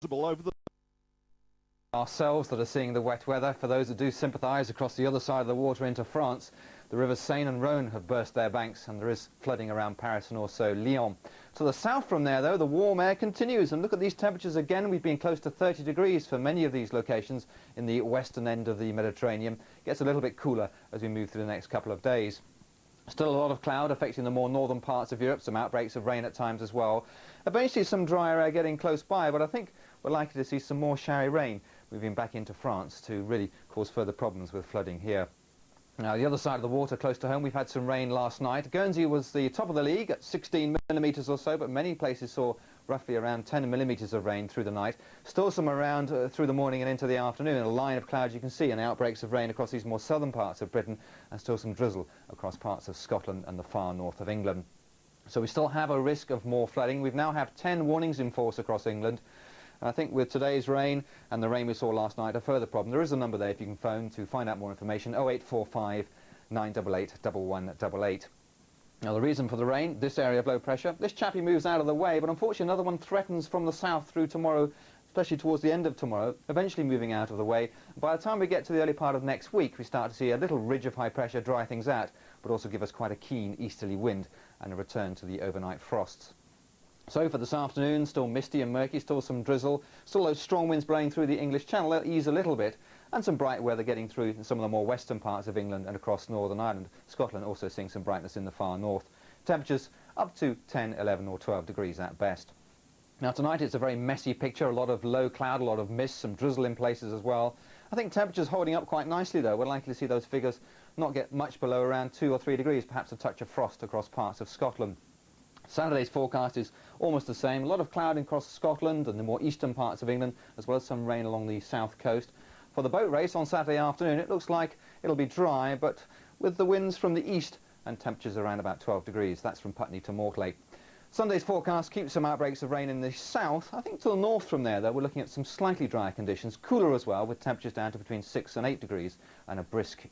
over the ourselves that are seeing the wet weather. For those that do sympathise across the other side of the water into France, the rivers Seine and Rhone have burst their banks and there is flooding around Paris and also Lyon. To the south from there, though, the warm air continues, and look at these temperatures again. We've been close to 30 degrees for many of these locations in the western end of the Mediterranean. It gets a little bit cooler as we move through the next couple of days. Still a lot of cloud affecting the more northern parts of Europe, some outbreaks of rain at times as well. Eventually some drier air getting close by, but I think we're likely to see some more showery rain moving back into France to really cause further problems with flooding here. Now, the other side of the water, close to home, we've had some rain last night. Guernsey was the top of the league at 16 millimetres or so, but many places saw roughly around 10 millimetres of rain through the night. Still some around through the morning and into the afternoon. A line of clouds you can see and outbreaks of rain across these more southern parts of Britain, and still some drizzle across parts of Scotland and the far north of England. So we still have a risk of more flooding. We've now have 10 warnings in force across England. And I think with today's rain and the rain we saw last night, a further problem. There is a number there if you can phone to find out more information, 0845 988 1188. Now, the reason for the rain, this area of low pressure, this chappie moves out of the way, but unfortunately another one threatens from the south through tomorrow, especially towards the end of tomorrow, eventually moving out of the way. By the time we get to the early part of next week, we start to see a little ridge of high pressure dry things out, but also give us quite a keen easterly wind and a return to the overnight frosts. So for this afternoon, still misty and murky, still some drizzle, still those strong winds blowing through the English Channel. They'll ease a little bit, and some bright weather getting through in some of the more western parts of England and across Northern Ireland. Scotland also seeing some brightness in the far north. Temperatures up to 10, 11 or 12 degrees at best. Now tonight it's a very messy picture, a lot of low cloud, a lot of mist, some drizzle in places as well. I think temperatures holding up quite nicely though. We're likely to see those figures not get much below around 2 or 3 degrees, perhaps a touch of frost across parts of Scotland. Saturday's forecast is almost the same. A lot of cloud across Scotland and the more eastern parts of England, as well as some rain along the south coast. For the boat race on Saturday afternoon, it looks like it'll be dry, but with the winds from the east and temperatures around about 12 degrees. That's from Putney to Mortlake. Sunday's forecast keeps some outbreaks of rain in the south. I think to the north from there, though, we're looking at some slightly drier conditions, cooler as well, with temperatures down to between 6 and 8 degrees and a brisk